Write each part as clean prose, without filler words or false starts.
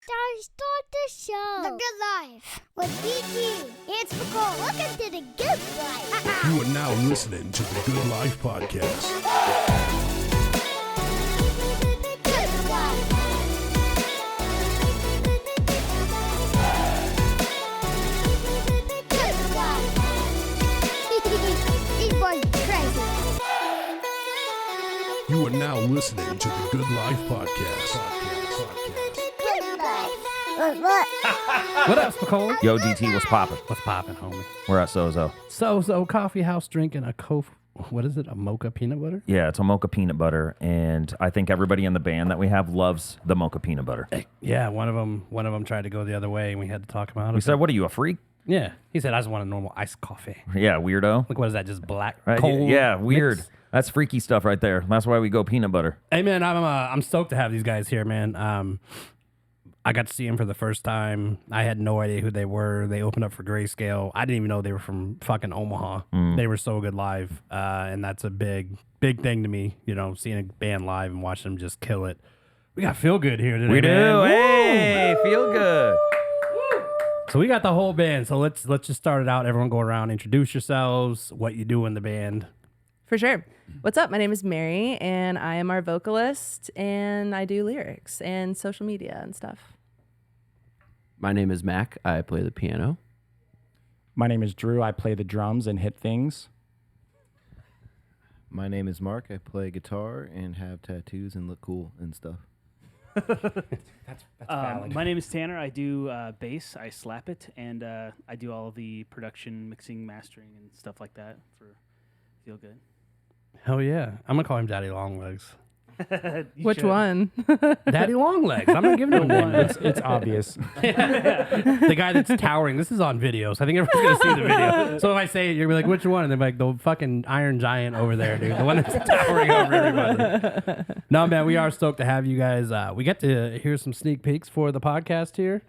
Start the show. The Good Life with DT and Spicoli. Welcome to the Good Life. You are now listening to the Good Life Podcast. Good Life. Good Life. These boys are crazy. You are now listening to the Good Life Podcast. Good Life. What? What up, Spicoli? Yo, DT, what's poppin'? What's poppin', homie? We're at Sozo. So coffee house drinking a what is it? A mocha peanut butter? Yeah, it's a mocha peanut butter, and I think everybody in the band that we have loves the mocha peanut butter. Yeah, one of them tried to go the other way, and we had to talk him out of We it. said, "What are you, a freak?" Yeah, he said, "I just want a normal iced coffee." Yeah, weirdo. Like, what is that? Just black, Right? cold? Yeah, weird. mix? That's freaky stuff right there. That's why we go peanut butter. Hey, man, I'm stoked to have these guys here, man. I got to see them for the first time. I had no idea who they were. They opened up for Grayscale. I didn't even know they were from fucking Omaha. They were so good live, and that's a big thing to me. You know, seeing a band live and watching them just kill it. We got Feel Good here today. We do. man. Hey, feel good. So we got the whole band. So let's just start it out. Everyone go around, introduce yourselves, what you do in the band. For sure. What's up? My name is Mary, and I am our vocalist, and I do lyrics and social media and stuff. My name is Mac. I play the piano. My name is Drew. I play the drums and hit things. My name is Mark. I play guitar and have tattoos and look cool and stuff. That's valid. My name is Tanner. I do bass. I slap it, and I do all of the production, mixing, mastering, and stuff like that for Feel Good. Hell yeah. I'm going to call him Daddy Longlegs. Which one? Daddy Longlegs. I'm not giving him a name. It's obvious. The guy that's towering. This is on video, so I think everyone's going to see the video. So if I say it, you're going to be like, which one? And they're like, the fucking Iron Giant over there, dude. The one that's towering over everybody. No, man, we are stoked to have you guys. We get to hear some sneak peeks for the podcast here.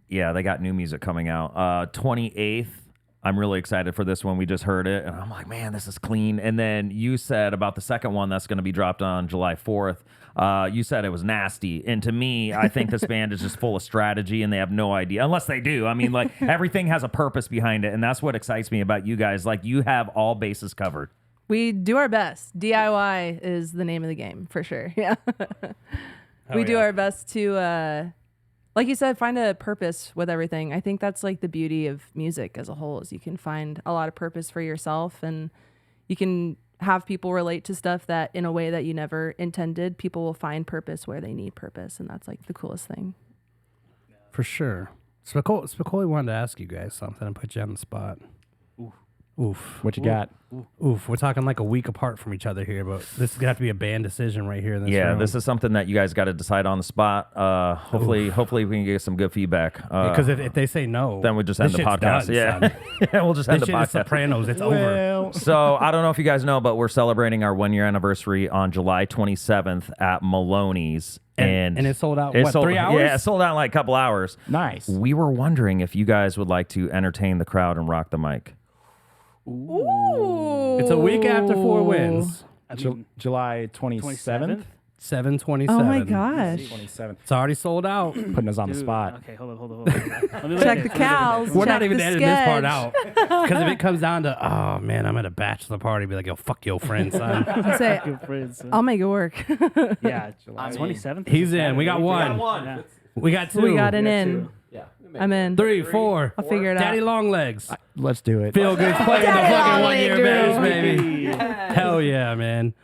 Yeah, they got new music coming out. 28th. I'm really excited for this one. We just heard it, and I'm like, man, this is clean. And then you said about the second one that's going to be dropped on July 4th. You said it was nasty. And to me, I think this band is just full of strategy, and they have no idea. Unless they do. I mean, like, everything has a purpose behind it, and that's what excites me about you guys. Like, you have all bases covered. We do our best. DIY is the name of the game, for sure. Yeah. We do our best to... like you said, find a purpose with everything. I think that's like the beauty of music as a whole is you can find a lot of purpose for yourself, and you can have people relate to stuff that in a way that you never intended. People will find purpose where they need purpose, and that's like the coolest thing. For sure. Spicoli wanted to ask you guys something and put you on the spot. Oof. What you got? Oof. We're talking like a week apart from each other here, but this is going to have to be a band decision right here in this room. This is something that you guys got to decide on the spot. Hopefully we can get some good feedback. Because if they say no, then we just end this the shit's podcast. done, Yeah. son. Yeah, we'll just end This the shit is podcast. Sopranos. It's over. So I don't know if you guys know, but we're celebrating our 1 year anniversary on July 27th at Maloney's. And it sold out, it what, sold, 3 hours? Yeah, it sold out in like a couple hours. Nice. We were wondering if you guys would like to entertain the crowd and rock the mic. Ooh. It's a week after 4 wins. I mean, July 27th? 7/27. Oh my gosh. 27th. It's already sold out. Putting us on the dude, spot. Okay, hold on. Let me look Check at the it. cows. We're not Check even the editing this part sketch. out. Because if it comes down to, oh, man, I'm at a bachelor party, be like, yo, fuck your friend, son. Say, Good friends, son. I'll make it work. Yeah, July 27th. He's in. We got one. Yeah. We got 2. We got an in. Yeah. I'm in. 3, 4. I'll figure it Daddy out. Longlegs. Let's do it. Feel Good's playing the Daddy fucking Longlegs, 1 year Drew. bass, baby. Hell yeah, man.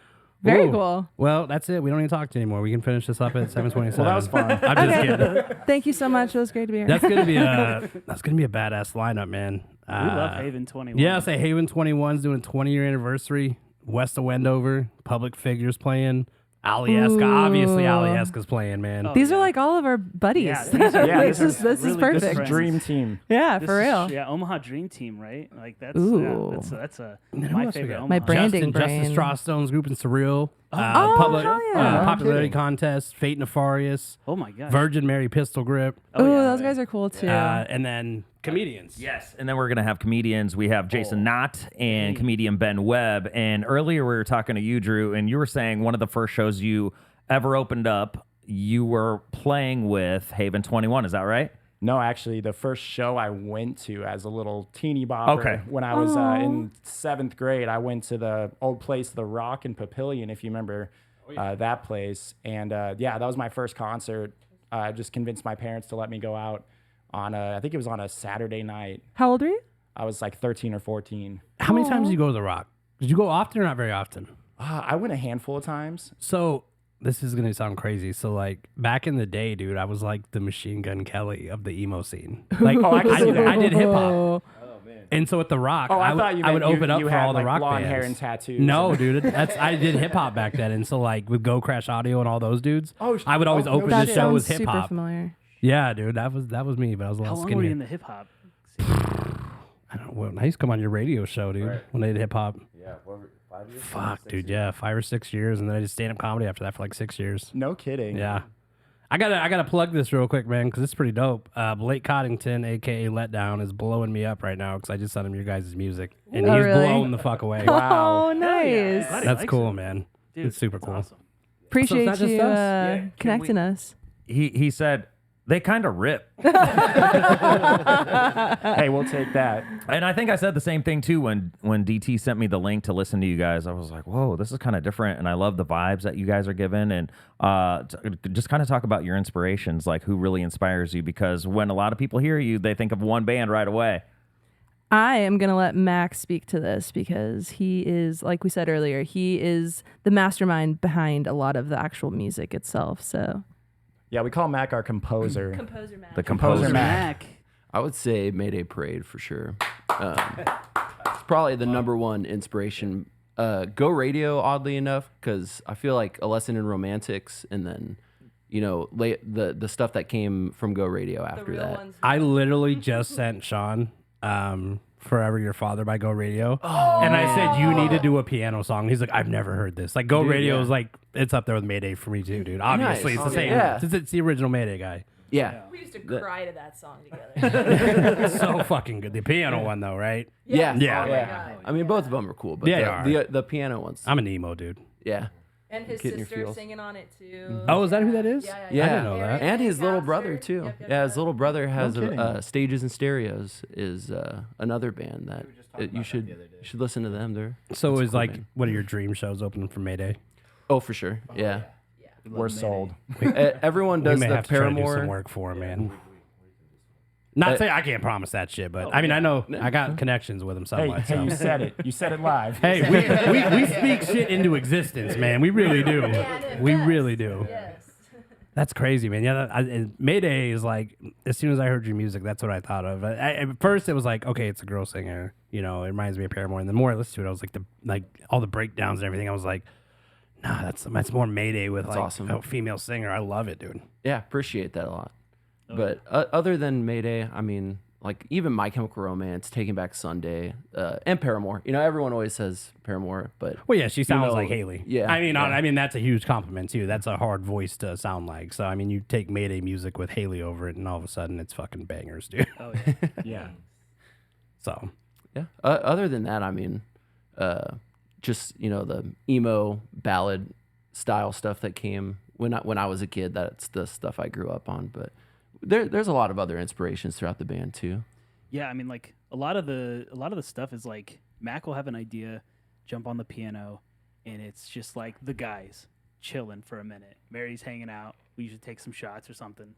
Very Ooh. cool. Well, that's it. We don't need to talk to you anymore. We can finish this up at 7:27. Well, that was fun. I'm just kidding. Thank you so much. It was great to be here. That's gonna be a badass lineup, man. We love Haven 21. Yeah, I'll say Haven 21's doing a 20-year anniversary. West of Wendover, Public Figures playing. Alieska, obviously Alieska's playing, man. These are like all of our buddies. Yeah, these are- Yeah, this is really good perfect. This is friends. Dream Team. Yeah, This for is- real. Yeah, Omaha Dream Team, right? Like that's Ooh. that's a And who my else we favorite got? Omaha. My branding Justice brain. Strawstone's group in Surreal. Oh, public hell yeah. popularity Kidding. contest. Fate Nefarious. Oh my god. Virgin Mary Pistol Grip. Oh, yeah, those right. guys are cool too. And then comedians. Yes, and then we're going to have comedians. We have Jason Knott and comedian Ben Webb. And earlier we were talking to you, Drew, and you were saying one of the first shows you ever opened up, you were playing with Haven 21. Is that right? No, actually, the first show I went to as a little teeny bopper Okay. when I was in 7th grade, I went to the old place, The Rock in Papillion, if you remember that place. And yeah, that was my first concert. I just convinced my parents to let me go out on I think it was on a Saturday night. How old are you? I was like 13 or 14. How many times did you go to the Rock? Did you go often or not very often? I went a handful of times. So this is gonna sound crazy. So like back in the day, dude, I was like the Machine Gun Kelly of the emo scene. Like I did hip hop. And so at the Rock, Oh, I thought you I would meant open up you for had, all the like, rock blonde bands. hair and tattoos. No, dude, I did hip hop back then, and so like with Go Crash Audio and all those dudes, I would always open That the show sounds with hip super hop. familiar. Yeah, dude, that was me, but I was a How little long were you skinnier. in the hip hop? I don't know. Well, I used to come on your radio show, dude, when they did hip hop. Yeah, 5 years? Fuck, dude, yeah, 5 or 6 years, and then I did stand up comedy after that for like 6 years. No kidding. Yeah. I gotta plug this real quick, man, because it's pretty dope. Blake Coddington, aka Letdown, is blowing me up right now because I just sent him your guys' music, and Oh, he's really? blown the fuck away. Oh, nice. Glad he That's likes cool, it. man. Dude, It's super that's cool. awesome. Appreciate not just you us? Yeah, connecting us. He said they kind of rip. Hey, we'll take that. And I think I said the same thing too when DT sent me the link to listen to you guys. I was like, whoa, this is kind of different. And I love the vibes that you guys are giving. And just kind of talk about your inspirations, like who really inspires you. Because when a lot of people hear you, they think of one band right away. I am going to let Max speak to this because he is, like we said earlier, he is the mastermind behind a lot of the actual music itself. So, Yeah, we call Mac our composer. Composer Max. The composer. Mac. I would say Mayday Parade for sure. It's probably the number one inspiration. Go Radio, oddly enough, because I feel like A Lesson in Romantics, and then, you know, the stuff that came from Go Radio after that. I literally just sent Sean Forever Your Father by Go Radio. And I said, you need to do a piano song. He's like, I've never heard this. Like, Go Radio is like, it's up there with Mayday for me too, dude. Obviously, Nice. it's the same. Yeah. It's the original Mayday guy. Yeah. We used to cry to that song together. It's so fucking good. The piano one, though, right? Yeah. Yeah. Oh my God. I mean, both of them are cool, but Yeah, the piano ones. I'm an emo dude. Yeah. And his Getting your sister feels. singing on it too. Oh, is that who that is? Yeah. I didn't know that. And his little Pastor. brother too. Yep. Yeah, his little brother has kidding. Stages and Stereos is another band that you should listen to them. So That's a is cool like, band. what are your dream shows opening for Mayday? Oh, for sure. Yeah. We're sold. Everyone We does may the have to try to do some Paramore. work for him, man. Not saying I can't promise that shit, but I mean, I know I got connections with him Hey, somewhat. hey, you said it. You said it live. Hey, we speak shit into existence, man. We really do. We really do. Yes. That's crazy, man. Yeah, and Mayday is like, as soon as I heard your music, that's what I thought of. At first, it was like, okay, it's a girl singer. You know, it reminds me of Paramore. And the more I listened to it, I was like, all the breakdowns and everything. I was like, nah, that's more Mayday with like awesome. a female singer. I love it, dude. Yeah, appreciate that a lot. But other than Mayday, I mean, like even My Chemical Romance, Taking Back Sunday, and Paramore. You know, everyone always says Paramore, but Well, yeah, she sounds know, like Haley. yeah, I mean, yeah. I mean that's a huge compliment too. That's a hard voice to sound like. So I mean, you take Mayday music with Haley over it, and all of a sudden it's fucking bangers, dude. Oh yeah. Yeah. So yeah. Other than that, I mean, just you know the emo ballad style stuff that came when I was a kid. That's the stuff I grew up on. But there's a lot of other inspirations throughout the band too. Yeah, I mean, like a lot of the stuff is like Mac will have an idea, jump on the piano, and it's just like the guys chilling for a minute. Mary's hanging out. We usually take some shots or something.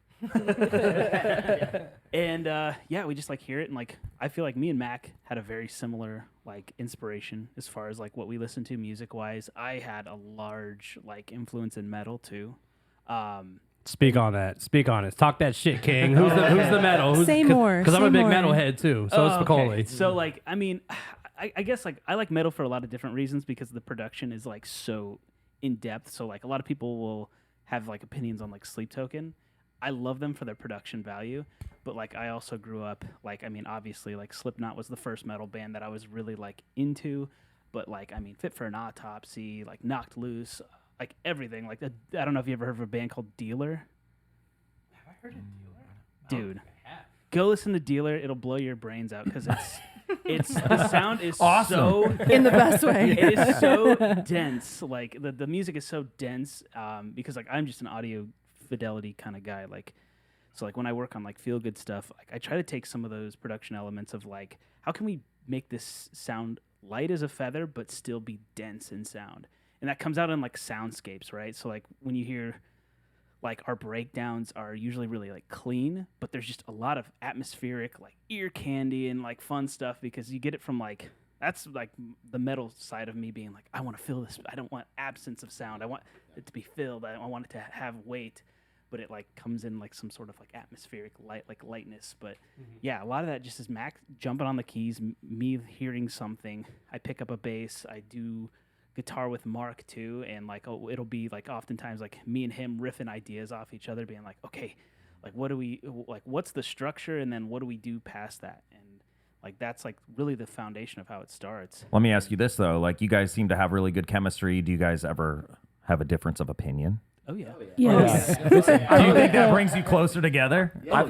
And yeah, we just like hear it, and like I feel like me and Mac had a very similar like inspiration as far as like what we listen to music wise. I had a large like influence in metal too. speak on that. Speak on it. Talk that shit, King. Who's the metal? Say more. Because I'm a Say big more. metalhead too. So it's Spicoli. Okay. So like, I mean, I guess like I like metal for a lot of different reasons because the production is like so in depth. So like a lot of people will have like opinions on like Sleep Token. I love them for their production value, but like I also grew up like, I mean, obviously like Slipknot was the first metal band that I was really like into, but like, I mean, Fit for an Autopsy, like Knocked Loose, like everything. Like I don't know if you ever heard of a band called Dealer. Have I heard of Dealer? Dude, go listen to Dealer. It'll blow your brains out because it's the sound is so In the best way. it is so dense. Like the music is so dense because like I'm just an fidelity kind of guy. Like, so like when I work on like feel good stuff, like I try to take some of those production elements of like, how can we make this sound light as a feather but still be dense in sound? And that comes out in like soundscapes, right? So like when you hear like our breakdowns are usually really like clean, but there's just a lot of atmospheric like ear candy and like fun stuff because you get it from like, that's like the metal side of me being like, I want to fill this. I don't want absence of sound. I want it to be filled. I want it to have weight, but it like comes in like some sort of like atmospheric light, like lightness. But yeah, a lot of that just is Mac jumping on the keys, me hearing something. I pick up a bass. I do guitar with Mark too, and like it'll be like oftentimes like me and him riffing ideas off each other, being like, okay, like what do we like? What's the structure, and then what do we do past that? And like that's like really the foundation of how it starts. Let me ask you this though: like you guys seem to have really good chemistry. Do you guys ever have a difference of opinion? Oh yeah. Yes. Do you think that brings you closer together? I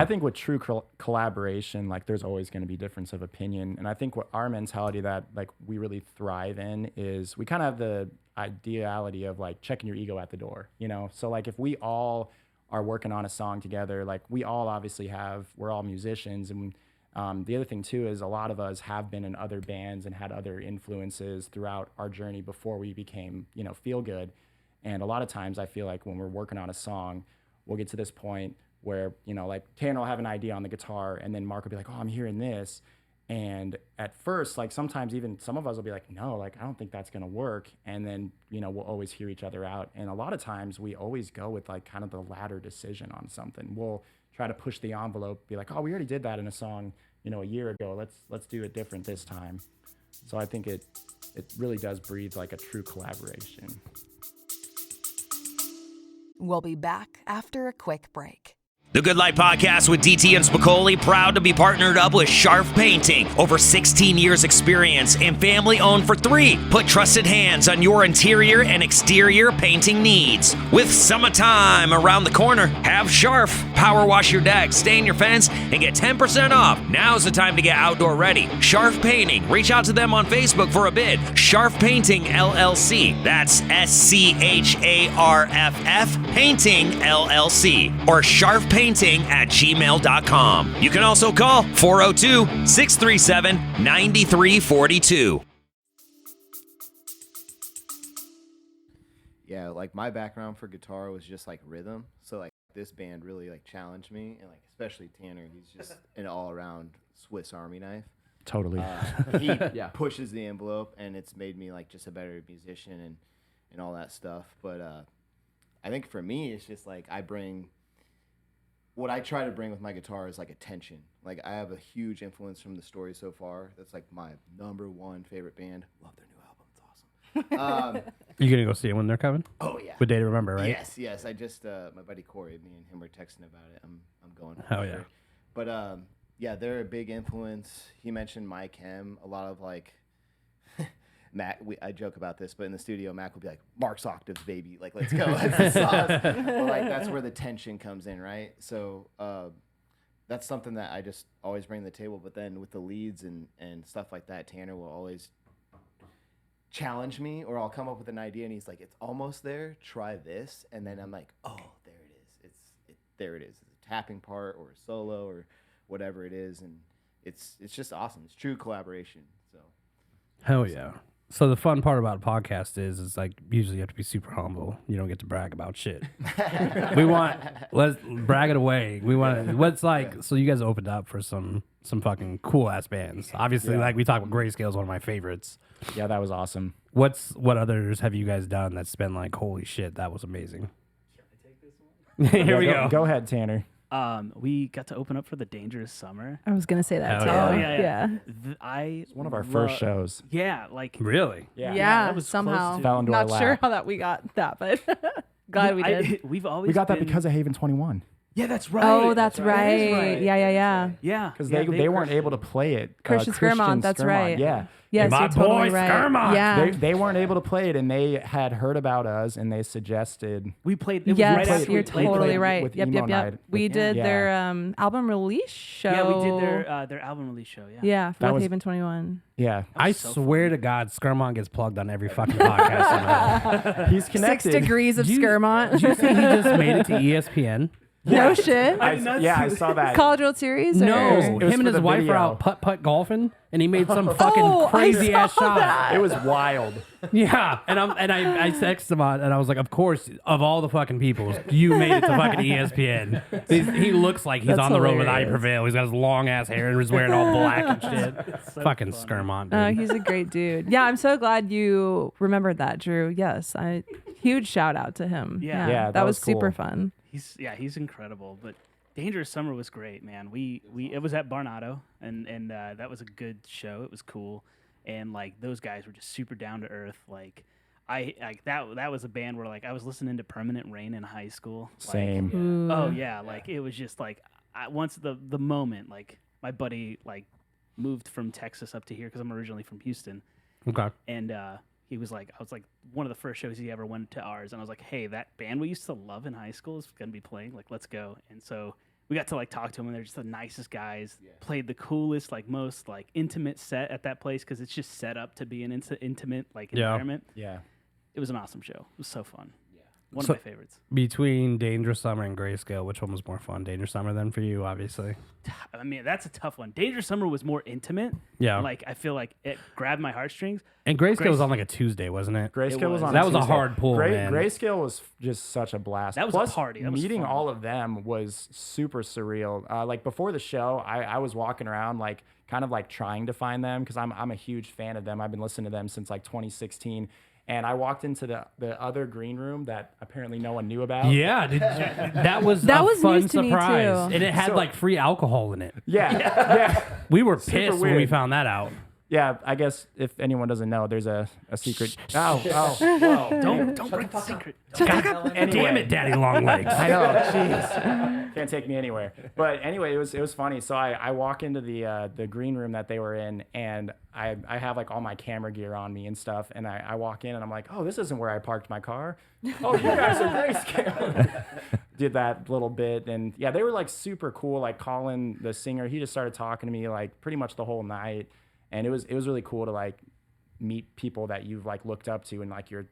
think with true collaboration, like there's always going to be difference of opinion, and I think what our mentality that like we really thrive in is we kind of have the ideality of like checking your ego at the door, you know. So like if we all are working on a song together, like we all obviously we're all musicians, and the other thing too is a lot of us have been in other bands and had other influences throughout our journey before we became, you know, Feel Good. And a lot of times I feel like when we're working on a song, we'll get to this point where, you know, like Tanner will have an idea on the guitar and then Mark will be like, oh, I'm hearing this. And at first, like sometimes even some of us will be like, no, like I don't think that's going to work. And then, you know, we'll always hear each other out. And a lot of times we always go with like kind of the latter decision on something. We'll try to push the envelope, be like, oh, we already did that in a song, you know, a year ago. Let's do it different this time. So I think it really does breathe like a true collaboration. We'll be back after a quick break. The Good Life Podcast with DT and Spicoli, proud to be partnered up with Sharp Painting. Over 16 years experience and family owned for 3. Put trusted hands on your interior and exterior painting needs. With summertime around the corner, have Sharp power wash your deck, stain your fence, and get 10% off. Now's the time to get outdoor ready. Sharp Painting. Reach out to them on Facebook for a bid. Sharp Painting LLC. That's SCHARFF Painting LLC. Or Sharp Painting@gmail.com. You can also call 402-637-9342. Yeah, like my background for guitar was just like rhythm. So like this band really like challenged me, and like especially Tanner, he's just an all-around Swiss Army knife. Totally. He pushes the envelope, and it's made me like just a better musician and all that stuff. But I think for me, it's just like what I try to bring with my guitar is like attention. Like I have a huge influence from The Story so far. That's like my #1 favorite band. Love their new album. It's awesome. You gonna go see them when they're coming? Oh yeah. With Day to Remember, right? Yes. I just my buddy Corey, me and him were texting about it. I'm going. Hell yeah. But yeah, they're a big influence. He mentioned Mike Hem. A lot of like Mac, I joke about this, but in the studio, Mac will be like, Mark's octaves, baby. Like, let's go. That's the sauce. But like, that's where the tension comes in, right? So that's something that I just always bring to the table. But then with the leads and stuff like that, Tanner will always challenge me, or I'll come up with an idea, and he's like, it's almost there. Try this. And then I'm like, oh, there it is. There it is. It's a tapping part or a solo or whatever it is. And it's just awesome. It's true collaboration. So hell yeah. So the fun part about a podcast is like usually you have to be super humble. You don't get to brag about shit. Let's brag it away. What's like, so you guys opened up for some fucking cool ass bands. Obviously, like we talked about, Grayscale is one of my favorites. Yeah, that was awesome. What others have you guys done that's been like, holy shit, that was amazing? Should I take this one? Here we go. Go ahead, Tanner. We got to open up for the Dangerous Summer. I was gonna say that too. Hell Oh yeah. It's one of our first shows. Yeah, like Really? yeah, Yeah, that was somehow. close to- Fell into our Not sure lap. how that we got that, but glad we did. We've always We got that been- because of Haven 21. Yeah, that's right. Oh, that's That right. is right. Yeah. Yeah, Because yeah, they weren't able to play it. Christian Skirmont, that's right. Yeah. Yes, My you're totally boy right. Skirmont. Yeah. They weren't able to play it, and they had heard about us, and they suggested. We played. It was Yes, right after you're we played totally it. right. with Yep, Emo yep, yep. Night. We did Yeah. their album release show. Yeah, we did their album release show. Yeah. Yeah, That Fourth was- Haven 21. Yeah, I swear to God, Skirmont gets plugged on every fucking podcast. he's 6 connected. degrees of Did you- Skirmont. Did you see he just made it to ESPN? No shit. I did not I see saw that. College World Series? No, Or? was him for and his the wife video. are out putt golfing, and he made some fucking Oh, I crazy ass saw shot. that. It was wild. Yeah, and I texted him on, and I was like, of course, of all the fucking people, you made it to fucking ESPN. He looks like he's That's on the road with I hilarious. Prevail. He's got his long ass hair and he's wearing all black and shit. Fucking Skirmont, dude. He's a great dude. Yeah, I'm so glad you remembered that, Drew. Yes, huge shout out to him. Yeah. Yeah, that that was was super cool. fun. He's incredible. But Dangerous Summer was great, man. It was at Barnado, and that was a good show. It was cool, and like those guys were just super down to earth. Like that was a band where like I was listening to Permanent Rain in high school. Like, Same. Oh yeah, like it was just like once the moment like my buddy like moved from Texas up to here because I'm originally from Houston, Okay. and he was like, I was like one of the first shows he ever went to ours, and I was like, hey, that band we used to love in high school is gonna be playing, like let's go. And so we got to like talk to them, and they're just the nicest guys. Played the coolest, like most like intimate set at that place because it's just set up to be an intimate like environment. Yeah. It was an awesome show. It was so fun. One So- of my favorites. Between Dangerous Summer and Grayscale, which one was more fun? Dangerous Summer then for you, obviously. I mean, that's a tough one. Dangerous Summer was more intimate. Yeah. Like I feel like it grabbed my heartstrings. And Grayscale was on like a Tuesday, wasn't it? Grayscale was on. That was a Tuesday. hard pull, man. Grayscale was just such a blast. That was a Plus, party. That was meeting fun. all of them was super surreal. Like before the show, I was walking around like kind of like trying to find them because I'm a huge fan of them. I've been listening to them since like 2016. And I walked into the other green room that apparently no one knew about. Yeah, that was That a was fun news to me, surprise, too. and it had So- like free alcohol in it. Yeah. We were Super pissed when we weird. found that out. Yeah, I guess if anyone doesn't know, there's a secret. Oh, whoa. Don't break the secret. God damn it, Daddy Long Legs. I know, jeez. Can't take me anywhere. But anyway, it was funny. So I walk into the green room that they were in, and I have like all my camera gear on me and stuff, and I walk in and I'm like, oh, this isn't where I parked my car. Oh, you guys are Grayscale. Did that little bit, and yeah, they were like super cool. Like Colin, the singer, he just started talking to me like pretty much the whole night, and it was really cool to like meet people that you've like looked up to and like you're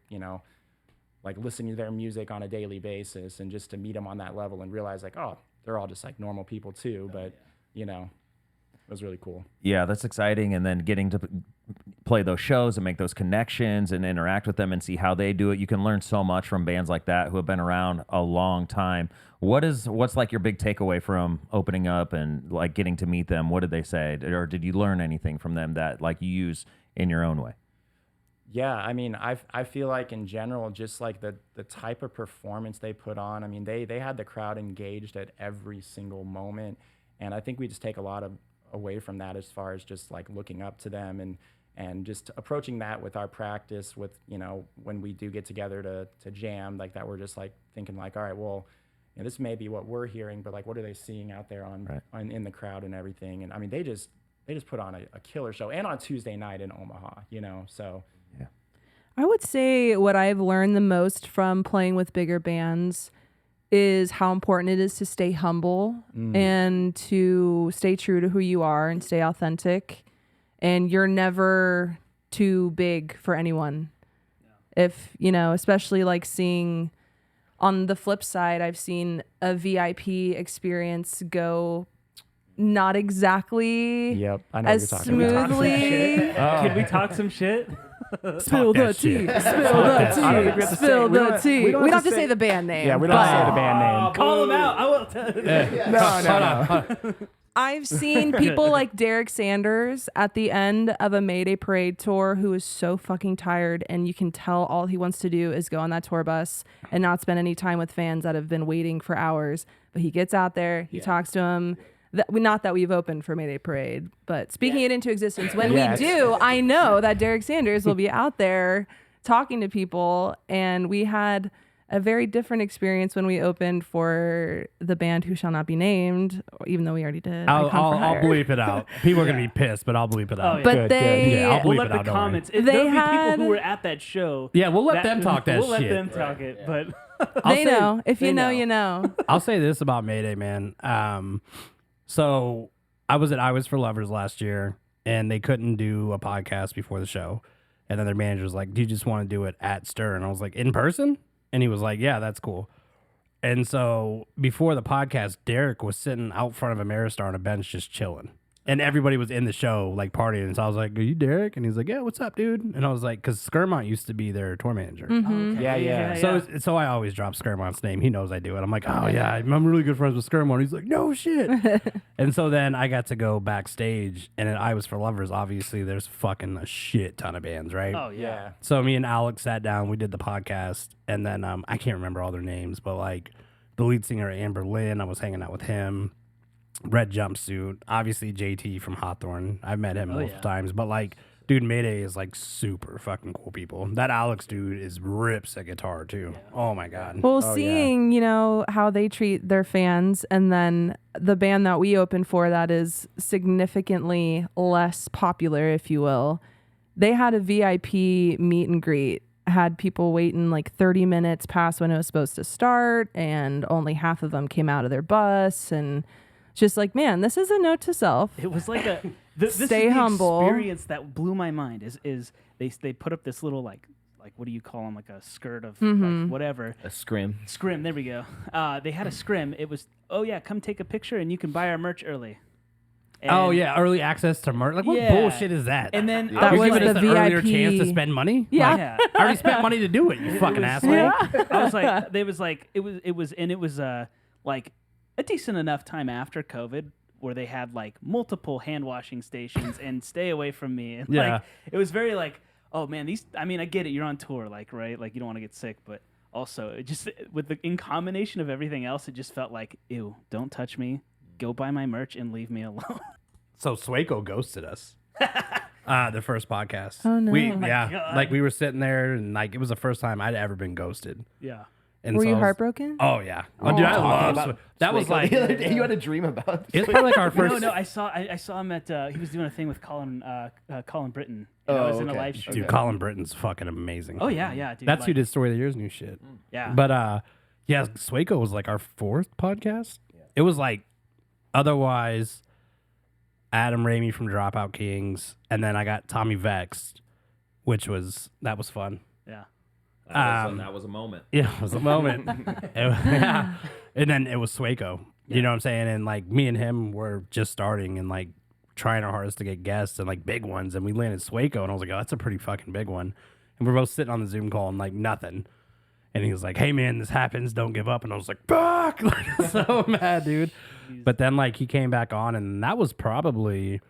like listening to their music on a daily basis, and just to meet them on that level and realize like, oh, they're all just like normal people too. But it was really cool. Yeah, that's exciting. And then getting to play those shows and make those connections and interact with them and see how they do it. You can learn so much from bands like that who have been around a long time. What's like your big takeaway from opening up and like getting to meet them? What did they say? Or did you learn anything from them that like you use in your own way? Yeah, I mean, I feel like in general, just like the type of performance they put on, I mean, they had the crowd engaged at every single moment. And I think we just take a lot away from that as far as just like looking up to them and just approaching that with our practice with, when we do get together to jam like that, we're just like thinking like, all right, well, this may be what we're hearing, but like, what are they seeing out there in the crowd and everything? And I mean, they just put on a killer show, and on Tuesday night in Omaha, so. Yeah. I would say what I've learned the most from playing with bigger bands is how important it is to stay humble and to stay true to who you are and stay authentic. And you're never too big for anyone. If, especially like seeing on the flip side, I've seen a VIP experience go not exactly Yep, I know as what you're talking about. smoothly. Can we talk some shit? Spill the tea. Spill the tea. Spill the tea. We don't have to say the band name. Yeah, we don't say the band name. Call them out. I will tell you. No. I've seen people like Derek Sanders at the end of a Mayday Parade tour who is so fucking tired, and you can tell all he wants to do is go on that tour bus and not spend any time with fans that have been waiting for hours. But he gets out there, he talks to them. Not that we've opened for Mayday Parade, but speaking it into existence. When we do, I know that Derek Sanders will be out there talking to people. And we had a very different experience when we opened for the band Who Shall Not Be Named, even though we already did. I'll Icon for Hire. bleep it out. People are gonna be pissed, but I'll bleep it out. yeah. But Good, they, Yeah, I'll We'll bleep let it the out. don't worry. comments. They There'll be had- people who were at that show. Yeah, we'll let them talk that we'll shit. let them talk it. But I'll they say- know. If you they know, know. you know. I'll say this about Mayday, man. So I was at I Was for Lovers last year, and they couldn't do a podcast before the show. And then their manager was like, "Do you just want to do it at Stir?" And I was like, "In person?" And he was like, "Yeah, that's cool." And so before the podcast, Derek was sitting out front of Ameristar on a bench just chilling. And everybody was in the show, like partying. And so I was like, "Are you Derek?" And he's like, "Yeah, what's up, dude?" And I was like, because Skermont used to be their tour manager. Mm-hmm. Yeah. So I always drop Skermont's name. He knows I do it. I'm like, "Oh, yeah, I'm really good friends with Skermont." He's like, "No shit." And so then I got to go backstage. And at I Was for Lovers, obviously, there's fucking a shit ton of bands, right? oh yeah. Yeah. So me and Alex sat down, we did the podcast, and then I can't remember all their names, but like the lead singer Amber Lynn, I was hanging out with him. Red Jumpsuit, obviously JT from Hawthorne. I've met him multiple times, but like, dude, Mayday is like super fucking cool people. That Alex dude is rips at guitar too. Oh my god. Well, seeing, you know, how they treat their fans, and then the band that we opened for that is significantly less popular, if you will, they had a VIP meet and greet, had people waiting like 30 minutes past when it was supposed to start, and only half of them came out of their bus, and just like, man, this is a note to self. It was like this Stay is the humble. experience that blew my mind. Is they put up this little like what do you call them, like a skirt of like whatever A scrim. scrim. There we go. They had a scrim. It was come take a picture and you can buy our merch early. And Oh yeah, early access to merch. Like what Yeah. bullshit is that? And then That I You're was giving us the an earlier VIP. chance to spend money? Yeah. yeah. I already spent money to do it, you fucking asshole. I was like, it was like a decent enough time after COVID where they had like multiple hand washing stations and stay away from me. And Yeah. like it was very like, oh man, I get it, you're on tour, like, right? Like you don't want to get sick, but also it just in combination of everything else, it just felt like, ew, don't touch me. Go buy my merch and leave me alone. So Swaco ghosted us. The first podcast. Oh, no. We Oh, my God. like we were sitting there and like it was the first time I'd ever been ghosted. Yeah. And Were so you I was- heartbroken? Oh yeah. Oh, dude, I love that was like you had a dream about. it's probably like our first. No, I saw him at he was doing a thing with Colin Britton. Oh, I was in a okay. live stream. Dude, Colin Britton's fucking amazing. Oh yeah, dude. That's like, who did Story of the Year's new shit. Yeah. But yeah, Swaco was like our fourth podcast. It was like otherwise Adam Ramey from Dropout Kings, and then I got Tommy Vexed, that was fun. Yeah. That was a moment. Yeah, it was a moment. Yeah. And then it was Swaco. You know what I'm saying? And like me and him were just starting and like trying our hardest to get guests and like big ones. And we landed Swaco, and I was like, oh, that's a pretty fucking big one. And we're both sitting on the Zoom call and like nothing. And he was like, hey man, this happens. Don't give up. And I was like, fuck. Like, so mad, dude. But then like he came back on, and that was probably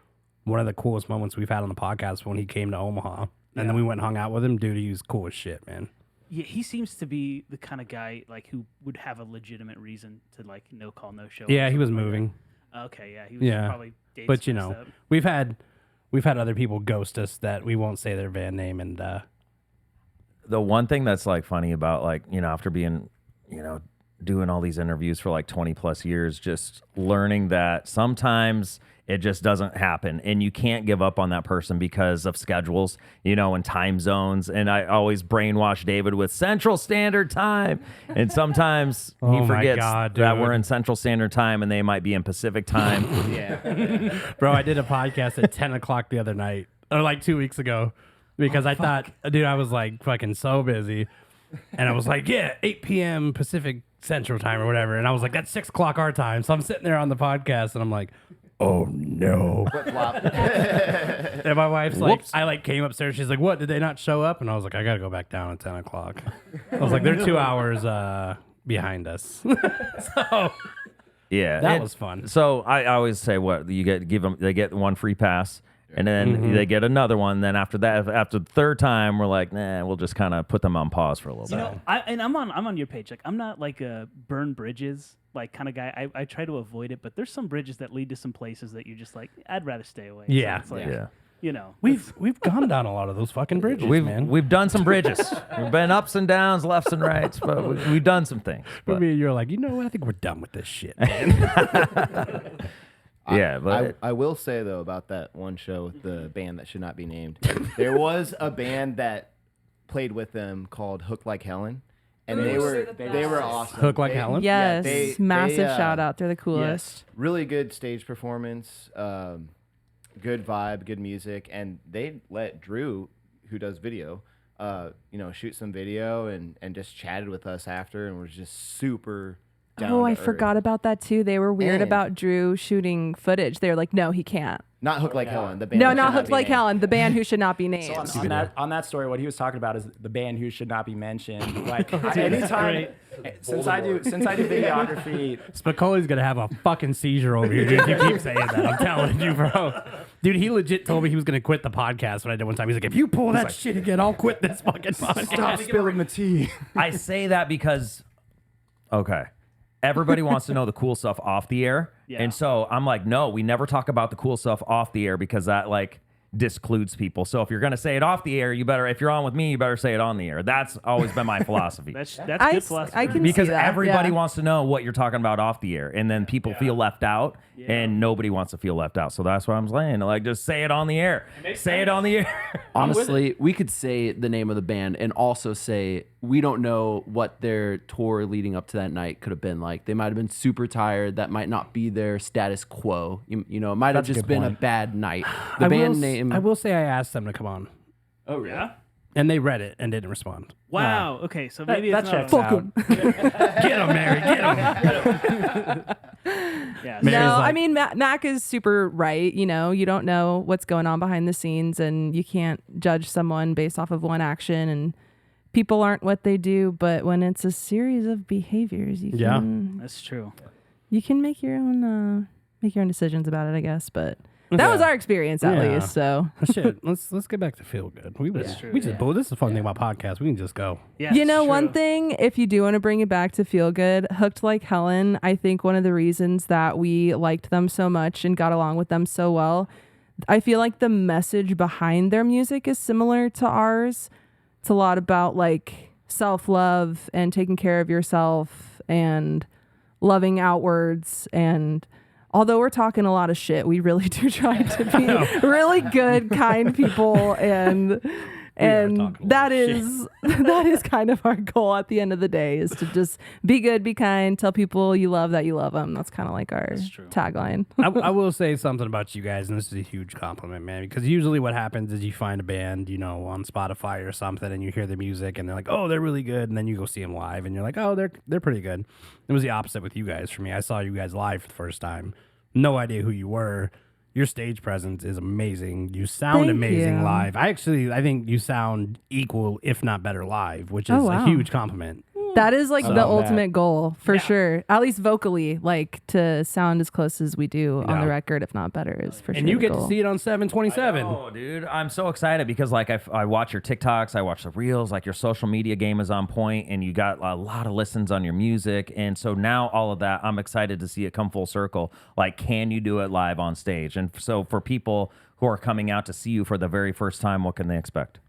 one of the coolest moments we've had on the podcast when he came to Omaha. And then we went and hung out with him. Dude, he was cool as shit, man. Yeah, he seems to be the kind of guy like who would have a legitimate reason to like no call, no show. Yeah, he was moving. Okay, yeah, he was probably dates But you messed know, up. we've had other people ghost us that we won't say their band name, and The one thing that's like funny about like, you know, after being, you know, doing all these interviews for like 20 plus years, just learning that sometimes it just doesn't happen and you can't give up on that person because of schedules, you know, and time zones. And I always brainwash David with Central Standard Time. And sometimes Oh he my forgets God, that dude. we're in Central Standard Time and they might be in Pacific Time. Yeah. bro, I did a podcast at 10 o'clock the other night, or like 2 weeks ago, because I thought, dude, I was like fucking so busy. And I was like, yeah, 8 p.m. Pacific Central Time or whatever. And I was like, that's 6 o'clock our time. So I'm sitting there on the podcast and I'm like, oh no. And my wife's like, I like came upstairs. She's like, what? Did they not show up? And I was like, I got to go back down at 10 o'clock. I was like, they're 2 hours behind us. So Yeah. that And was fun. So I always say they get one free pass. And then they get another one. Then after that, after the third time, we're like, nah, we'll just kind of put them on pause for a little You bit. know, I'm on your page. Like, I'm not like a burn bridges like kind of guy. I try to avoid it, but there's some bridges that lead to some places that you're just like, I'd rather stay away. So Yeah. it's like, Yeah. you know, We've gone down a lot of those fucking bridges, man. We've done some bridges. We've been ups and downs, lefts and rights, but we've done some things. For But me, you're like, you know what? I think we're done with this shit, man. yeah, but I will say though about that one show with the band that should not be named, there was a band that played with them called Hook Like Helen, and they were awesome. Hook Like They- Helen? Yes, they- massive they, shout out. They're the coolest. Really good stage performance, good vibe, good music, and they let Drew, who does video, shoot some video and just chatted with us after, and was just super. Oh, I forgot about that too. They were weird And- about Drew shooting footage. They were like, no, he can't. Not Hook Like Helen, the band. No, that not should Hooked be Like named. Helen, the band who should not be named. So on that story, what he was talking about is the band who should not be mentioned. Like anytime, since I do videography, Spicoli's gonna have a fucking seizure over here, dude. You keep saying that. I'm telling you, bro. Dude, he legit told me he was gonna quit the podcast when I did one time. He's like, if you pull that shit again, I'll quit this fucking podcast. stop spilling the tea. I say that because, okay, everybody wants to know the cool stuff off the air. Yeah. And so I'm like, no, we never talk about the cool stuff off the air because that like discludes people. So if you're going to say it off the air, you better, if you're on with me, you better say it on the air. That's always been my philosophy. that's I, good philosophy. I can Because see that. everybody yeah. wants to know what you're talking about off the air, and then people feel left out, and nobody wants to feel left out. So that's what I'm saying. Like, just say it on the air. Say it on the air. Honestly, we could say the name of the band and also say we don't know what their tour leading up to that night could have been like. They might have been super tired. That might not be their status quo. You know, it might have That's a just good been a point. bad night. The band name. I will say I asked them to come on, Oh, really? Yeah. and they read it and didn't respond. Wow. Okay. So maybe that it's checks not. out. Get him, Mary. Get him. Yeah. Mary's No, like- I mean Mac is super right. You know, you don't know what's going on behind the scenes, and you can't judge someone based off of one action. And people aren't what they do, but when it's a series of behaviors, you Yeah. can That's true. you can make your own decisions about it, I guess. But that was our experience at Yeah. least. So Shit, let's get back to feel good. This is the fun thing about podcasts. We can just go. Yeah. you know, it's one true. thing, if you do want to bring it back to feel good, Hooked Like Helen, I think one of the reasons that we liked them so much and got along with them so well, I feel like the message behind their music is similar to ours. It's a lot about like self-love and taking care of yourself and loving outwards. And although we're talking a lot of shit, we really do try to be really good, kind people, and talking a lot that of shit. is that is kind of our goal at the end of the day, is to just be good, be kind, tell people you love that you love them. That's kind of like our true. tagline. I will say something about you guys, and this is a huge compliment, man, because usually what happens is you find a band, on Spotify or something, and you hear the music, and they're like, oh, they're really good, and then you go see them live, and you're like, oh, they're pretty good. It was the opposite with you guys for me. I saw you guys live for the first time. No idea who you were. Your stage presence is amazing. You sound Thank amazing you. live. I think you sound equal, if not better, live, which is Oh, wow. a huge compliment. That is like the love ultimate goal for sure. At least vocally, like to sound as close as we do on Yeah. the record, if not better, is for sure. And you the get goal. to see it on 727. Oh, dude, I'm so excited because like I watch your TikToks, I watch the reels, like your social media game is on point, and you got a lot of listens on your music, and so now all of that, I'm excited to see it come full circle. Like, can you do it live on stage? And so for people who are coming out to see you for the very first time, what can they expect?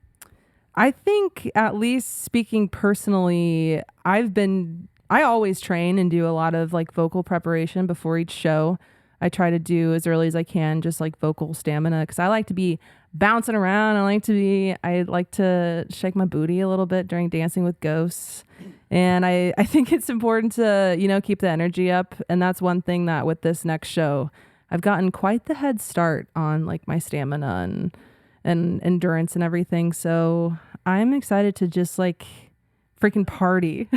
I think, at least speaking personally, I always train and do a lot of like vocal preparation before each show. I try to do as early as I can, just like vocal stamina, because I like to be bouncing around. I like to shake my booty a little bit during Dancing with Ghosts. And I think it's important to, keep the energy up. And that's one thing that with this next show, I've gotten quite the head start on like my stamina and endurance and everything. So I'm excited to just like freaking party.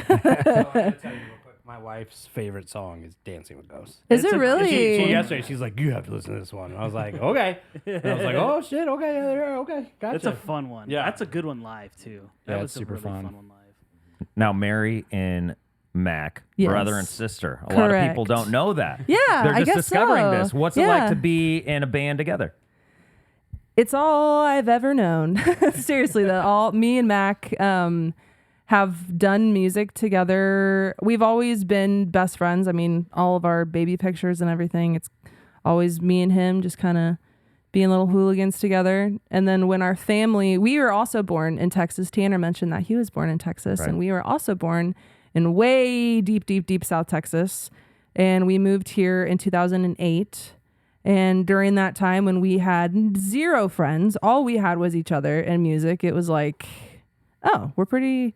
My wife's favorite song is Dancing with Ghosts. Is it really? She yesterday, she's like, you have to listen to this one. And I was like, okay. And I was like, oh, shit, okay, yeah, okay, gotcha. That's a fun one. Yeah. That's a good one live too. That Yeah, was it's super a really fun. one live. Now, Mary and Mac, Yes. brother and sister. A lot of people Correct. don't know that. Yeah, They're I just guess discovering so. this. What's it like Yeah. to be in a band together? It's all I've ever known. Seriously, me and Mac have done music together. We've always been best friends. I mean, all of our baby pictures and everything, it's always me and him just kind of being little hooligans together. And then when our family, we were also born in Texas. Tanner mentioned that he was born in Texas, and we were also born in way deep South Texas. And we moved here in 2008. And during that time when we had 0 friends, all we had was each other and music. It was like, oh, we're pretty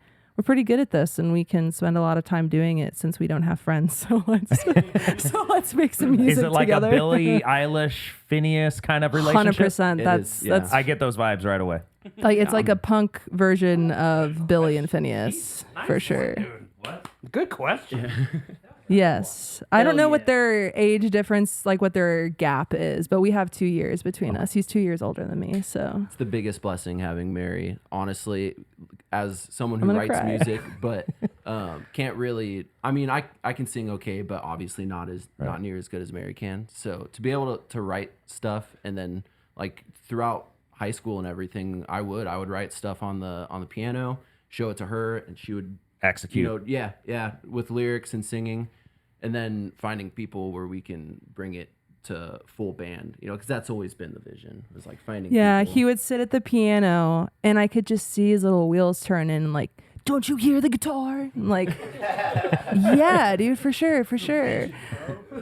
good at this, and we can spend a lot of time doing it since we don't have friends. So let's make some music Is it like together. a Billie Eilish, Phineas kind of relationship? 100%. That's I get those vibes right away. like it's like a punk version of Billy and Phineas for sure. Dude, what? Good question. Yes. I don't know Hell what yeah. their age difference, like what their gap is, but we have 2 years between us. He's 2 years older than me, so. It's the biggest blessing having Mary, honestly, as someone I'm who gonna writes cry. music, but can't really. I mean, I can sing okay, but obviously not near as good as Mary can. So to be able to write stuff, and then like throughout high school and everything, I would write stuff on the piano, show it to her, and she would Execute. yeah, with lyrics and singing. And then finding people where we can bring it to full band, because that's always been the vision. It was like finding Yeah, people. he would sit at the piano, and I could just see his little wheels turning, like, don't you hear the guitar? I'm like, yeah, dude, for sure.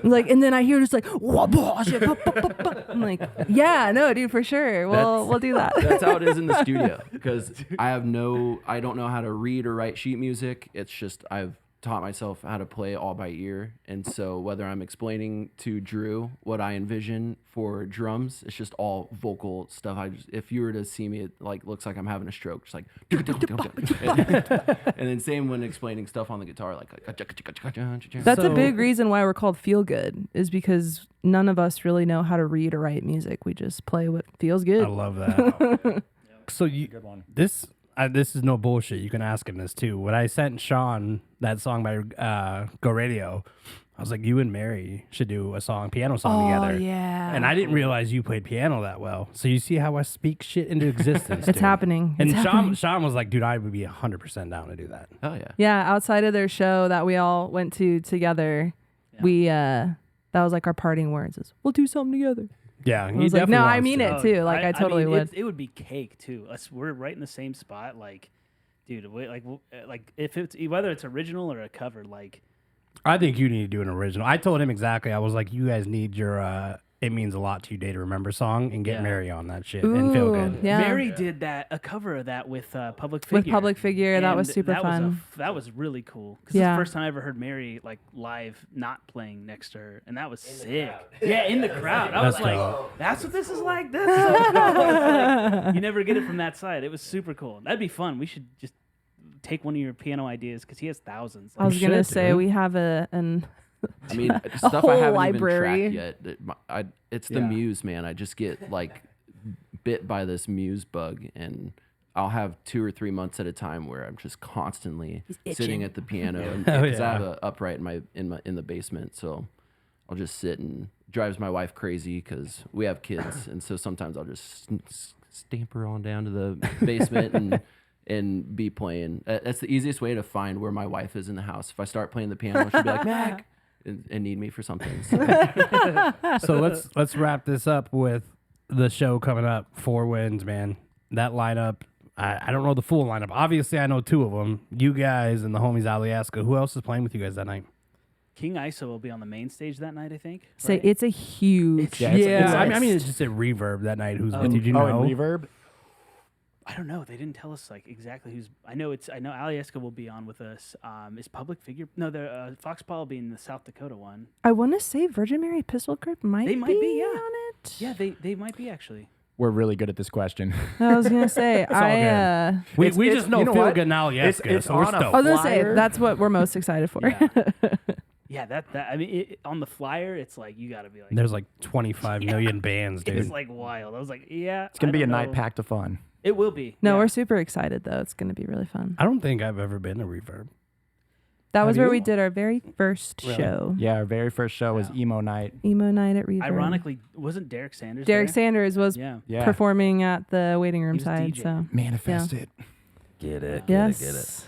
Like, and then I hear just like, I'm like, yeah, no, dude, for sure. We'll do that. That's how it is in the studio, because I don't know how to read or write sheet music. It's just I've taught myself how to play all by ear, and so whether I'm explaining to Drew what I envision for drums, it's just all vocal stuff. If you were to see me, it like looks like I'm having a stroke, just like and then same when explaining stuff on the guitar, like That's a big reason why we're called Feel Good, is because none of us really know how to read or write music. We just play what feels good. I love that. So Good one. this is no bullshit. You can ask him this too. When I sent Sean that song by Go Radio, I was like, you and Mary should do a piano song together. Yeah. And I didn't realize you played piano that well. So you see how I speak shit into existence. It's dude. happening. And It's happening. Sean was like, dude, I would be 100% down to do that. Oh yeah. Yeah, outside of their show that we all went to together, we that was like our parting words is, we'll do something together. Yeah, I he was like, definitely no, I wants mean to. it too. Like I totally mean, would. It would be cake too. We're right in the same spot. Like, dude, like if it's whether it's original or a cover, like. I think you need to do an original. I told him exactly. I was like, you guys need your It Means a Lot to You Day to Remember song and get Mary on that shit and feel good. Yeah. Mary did a cover of that with Public Figure. With Public Figure, that was And super fun. that was really cool. Because Yeah. it's the first time I ever heard Mary like live, not playing next to her, and that was sick. Yeah, in the crowd. I was That's like, dope. that's what this is like. That's so cool. It's like, you never get it from that side. It was super cool. That'd be fun. We should just take one of your piano ideas because he has thousands. I was gonna should, say dude. we have I I mean, stuff I whole haven't library. even tracked yet. It's the muse, man. I just get like bit by this muse bug, and I'll have 2 or 3 months at a time where I'm just constantly sitting at the piano, because I have an upright in the basement. So I'll just sit, and drives my wife crazy because we have kids, and so sometimes I'll just stamp her on down to the basement and be playing. That's the easiest way to find where my wife is in the house. If I start playing the piano, she'll be like, Mac, and need me for something. So. So let's wrap this up with the show coming up. 4 Winds, man. That lineup, I don't know the full lineup. Obviously, I know 2 of them. You guys and the homies Alieska. Who else is playing with you guys that night? King ISO will be on the main stage that night, I think. say right? it's a huge. I mean, it's just a Reverb that night. Who's with you? Do you know? in Reverb? I don't know. They didn't tell us like exactly who's. I know Alieska will be on with us. Is Public Figure? No, the Fox Paul will be in the South Dakota one. I want to say Virgin Mary Pistol Grip might be yeah. on it. Yeah, they might be actually. We're really good at this question. I was gonna say We It's- just know you know Phil what? Good and Alieska, It's so we're on a stoked. I was gonna say flyer. that's what we're most excited for. Yeah, that I mean, on the flyer, it's like you got to be like. There's like 25 million bands, dude. It's like wild. I was like, yeah. It's going to be a don't night know. packed of fun. It will be. No, yeah. we're super excited though. It's gonna be really fun. I don't think I've ever been to Reverb. That was Have where you? we did our very first show. Yeah, our very first show was Emo Night. Emo night at Reverb. Ironically, wasn't Derek Sanders Derek there? Sanders was Yeah. Yeah. performing at the waiting room was side. DJing. So Manifest it. Get it. yes, Get it.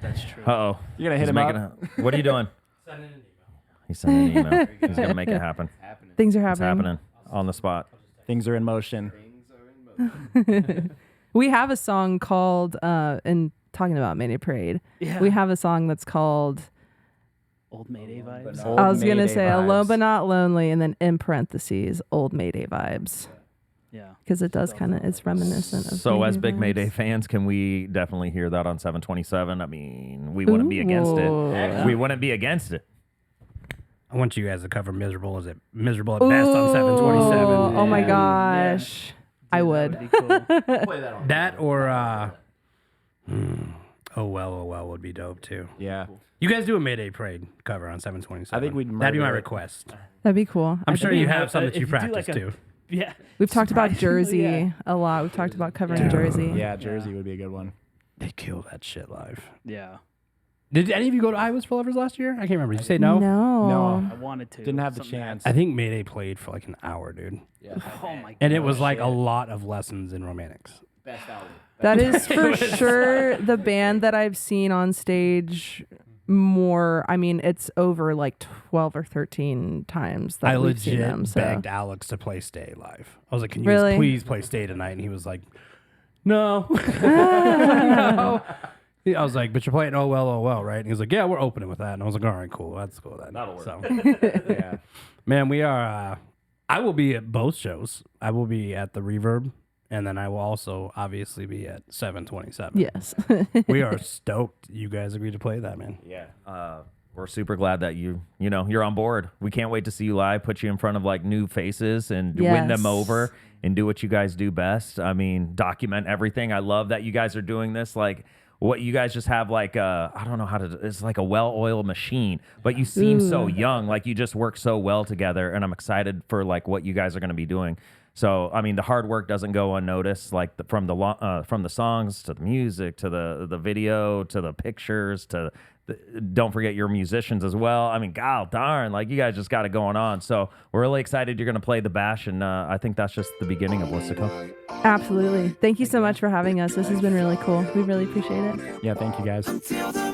That's true. Uh-oh. You're going to hit He's him making up? What are you doing? Send an email. He's sending an email. He's going to make it happen. things are It's happening. happening on the spot. Things are in motion. We have a song called, in talking about Mayday Parade, we have a song that's called Old Mayday vibes. Old I was going to Mayday say vibes. Alone But Not Lonely, and then in parentheses, Old Mayday Vibes. Yeah. Because it does kind of, it's reminiscent of So as big vibes. Mayday fans, can we definitely hear that on 727? I mean, we wouldn't be against it. Ooh. We wouldn't be against it. I want you guys to cover Miserable at Best on 727. Oh my Yeah. gosh. I would. That'd be cool. Play that on That or Oh Well would be dope too. Yeah. You guys do a Mayday Parade cover on 727. I think we'd That'd be my murder it. request. That'd be cool. I'm I sure think you we- have some that if you you do practice like a- too. Yeah. We've talked about Jersey Yeah. a lot. We've talked about covering Jersey. Yeah, Jersey would be a good one. They kill that shit live. Yeah. Did any of you go to Iowa's for Lovers last year? I can't remember. Did you say no? No. I wanted to. Didn't have the Something chance. I think Mayday played for like an hour, dude. Yeah. Oh my god. And it was like a lot of lessons in romantics. Best album. That is for sure the band that I've seen on stage more. I mean, it's over like 12 or 13 times that I we've seen legit them. So. begged Alex to play Stay live. I was like, can you Really? please play Stay tonight? And he was like, no. No. I was like, but you're playing Oh Well, right? And he was like, yeah, we're opening with that. And I was like, all right, cool. That's cool then. That'll work. So, Yeah. man, we are, I will be at both shows. I will be at the Reverb, and then I will also obviously be at 727. Yes. We are stoked you guys agreed to play that, man. Yeah. We're super glad that you're on board. We can't wait to see you live, put you in front of like new faces and win them Yes. over and do what you guys do best. I mean, document everything. I love that you guys are doing this. Like what you guys just have like I don't know how to, it's like a well-oiled machine, but you seem so young, like you just work so well together, and I'm excited for like what you guys are going to be doing. So, I mean, the hard work doesn't go unnoticed, like from the songs to the music to the video to the pictures to don't forget your musicians as well. I mean, god darn, like you guys just got it going on. So we're really excited you're going to play the bash, and I think that's just the beginning of what's to come. Absolutely. Thank you so much for having us. This has been really cool. We really appreciate it. Yeah, thank you guys. Until the